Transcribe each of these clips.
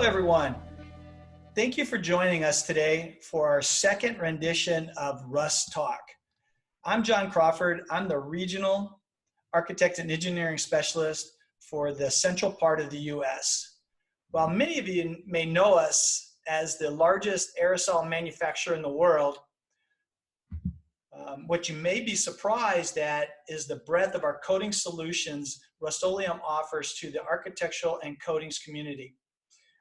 everyone. Thank you for joining us today for our second rendition of Rust Talk. I'm John Crawford. I'm the Regional Architect and Engineering Specialist for the central part of the U.S. While many of you may know us as the largest aerosol manufacturer in the world, what you may be surprised at is the breadth of our coating solutions Rust-Oleum offers to the architectural and coatings community.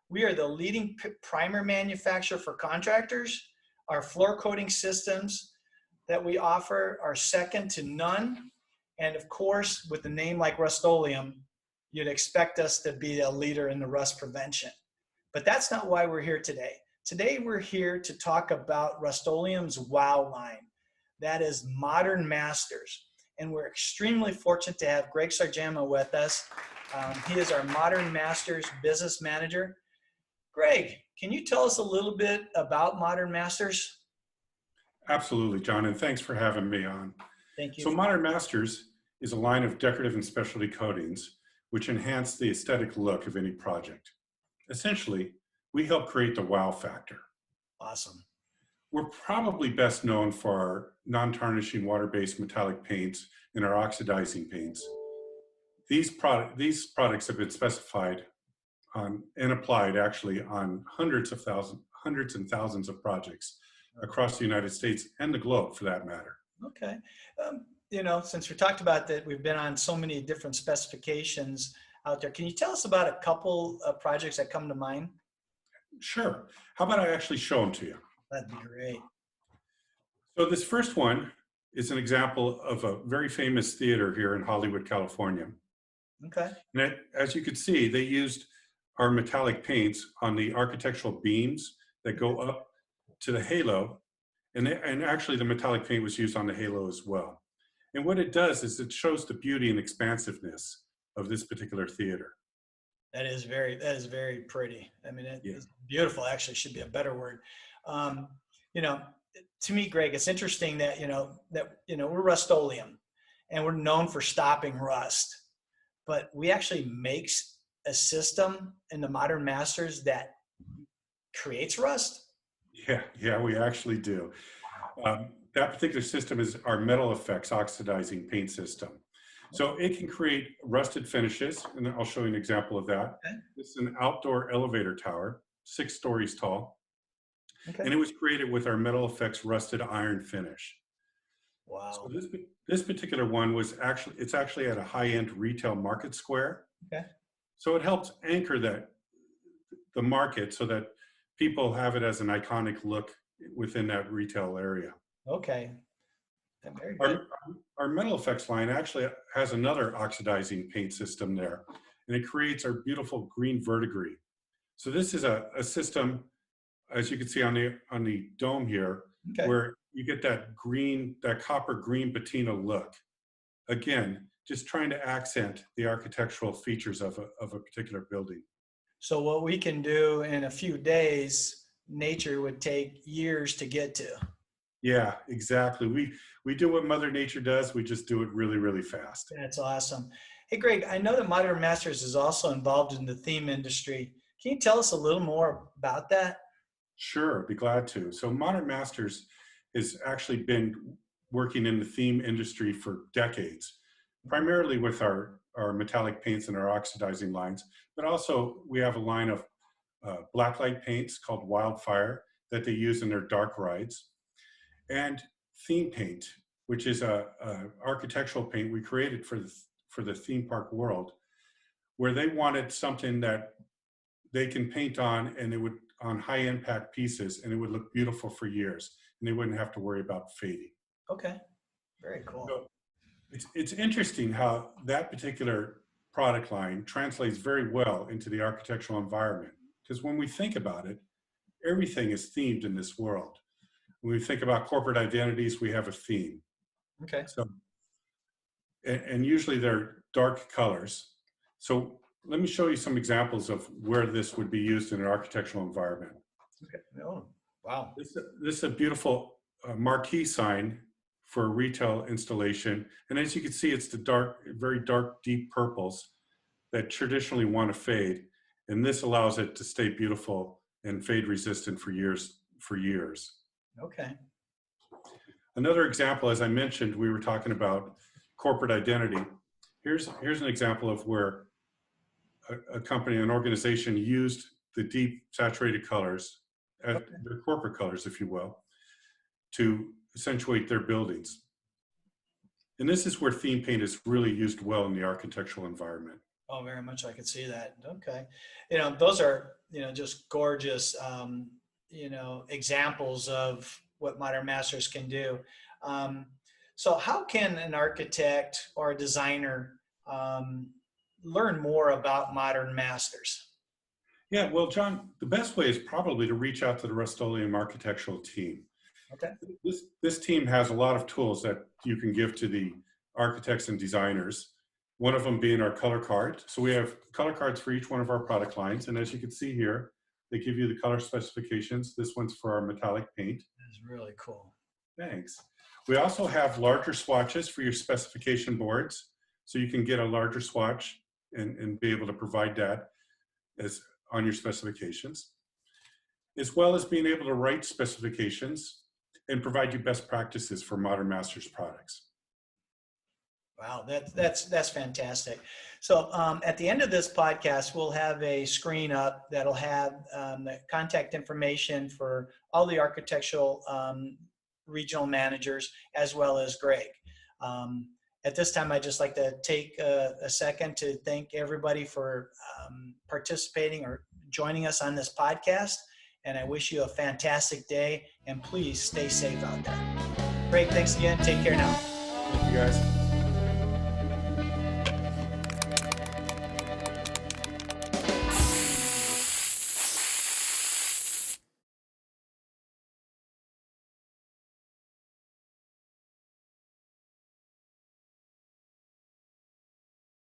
We are the leading primer manufacturer for contractors. Our floor coating systems that we offer are second to none. And of course, with a name like Rust-Oleum, you'd expect us to be a leader in the rust prevention. But that's not why we're here today. Today, we're here to talk about Rust-Oleum's WOW line. That is Modern Masters. And we're extremely fortunate to have Greg Sargema with us. He is our Modern Masters business manager. Greg, can you tell us a little bit about Modern Masters? Absolutely, John, and thanks for having me on. Thank you. So Modern Masters is a line of decorative and specialty coatings which enhance the aesthetic look of any project. Essentially, we help create the wow factor. Awesome. We're probably best known for our non-tarnishing water-based metallic paints and our oxidizing paints. These products have been specified and applied actually on hundreds and thousands of projects across the United States and the globe for that matter. Okay. Since we talked about that, we've been on so many different specifications out there. Can you tell us about a couple of projects that come to mind? Sure. How about I actually show them to you? That'd be great. So this first one is an example of a very famous theater here in Hollywood, California. Okay. And as you can see, they used our metallic paints on the architectural beams that go up to the halo. And actually the metallic paint was used on the halo as well. And what it does is it shows the beauty and expansiveness of this particular theater. That is very pretty. I mean, it's beautiful, actually should be a better word. To me, Greg, it's interesting that, we're Rust-Oleum and we're known for stopping rust, but we actually make a system in the Modern Masters that creates rust. Yeah, we actually do. That particular system is our Metal Effects oxidizing paint system. So it can create rusted finishes, and I'll show you an example of that. Okay. This is an outdoor elevator tower, 6 stories tall. Okay. And it was created with our Metal Effects rusted iron finish. Wow. So this particular one it's actually at a high-end retail market square. Okay. So it helps anchor the market so that people have it as an iconic look within that retail area. Okay. Very good. Our Metal Effects line actually has another oxidizing paint system there, and it creates our beautiful green verdigris. So this is a system, as you can see on the dome here, okay, where you get that copper green patina look. Again, just trying to accent the architectural features of a particular building. So what we can do in a few days, nature would take years to get to. Yeah, exactly. We do what Mother Nature does. We just do it really, really fast. That's awesome. Hey, Greg, I know that Modern Masters is also involved in the theme industry. Can you tell us a little more about that? Sure, I'd be glad to. So Modern Masters has actually been working in the theme industry for decades, primarily with our metallic paints and our oxidizing lines, but also we have a line of blacklight paints called Wildfire that they use in their dark rides, and theme paint, which is a architectural paint we created for the theme park world, where they wanted something that they can paint on on high impact pieces, and it would look beautiful for years, and they wouldn't have to worry about fading. Okay, very cool. So it's interesting how that particular product line translates very well into the architectural environment, because when we think about it, everything is themed in this world. When we think about corporate identities, we have a theme. Okay. So, and usually they're dark colors. So let me show you some examples of where this would be used in an architectural environment. Okay. Oh, wow. This is a beautiful marquee sign for a retail installation. And as you can see, it's the very dark, deep purples that traditionally want to fade. And this allows it to stay beautiful and fade resistant for years. Okay. Another example, as I mentioned, we were talking about corporate identity. Here's an example of where a company, an organization used the deep saturated colors, their corporate colors, if you will, to accentuate their buildings. And this is where theme paint is really used well in the architectural environment. Oh, very much. I could see that. Okay. Those are, just gorgeous, examples of what Modern Masters can do. So how can an architect or a designer learn more about Modern Masters? Yeah, well, John, the best way is probably to reach out to the Rust-Oleum architectural team. Okay. This team has a lot of tools that you can give to the architects and designers. One of them being our color card. So we have color cards for each one of our product lines. And as you can see here, they give you the color specifications. This one's for our metallic paint. That's really cool. Thanks. We also have larger swatches for your specification boards. So you can get a larger swatch and be able to provide that as on your specifications, as well as being able to write specifications and provide you best practices for Modern Masters products. Wow, that's fantastic. So at the end of this podcast, we'll have a screen up that'll have the contact information for all the architectural regional managers, as well as Greg. At this time, I'd just like to take a second to thank everybody for participating or joining us on this podcast. And I wish you a fantastic day, and please stay safe out there. Greg, thanks again. Take care now. Thank you, guys.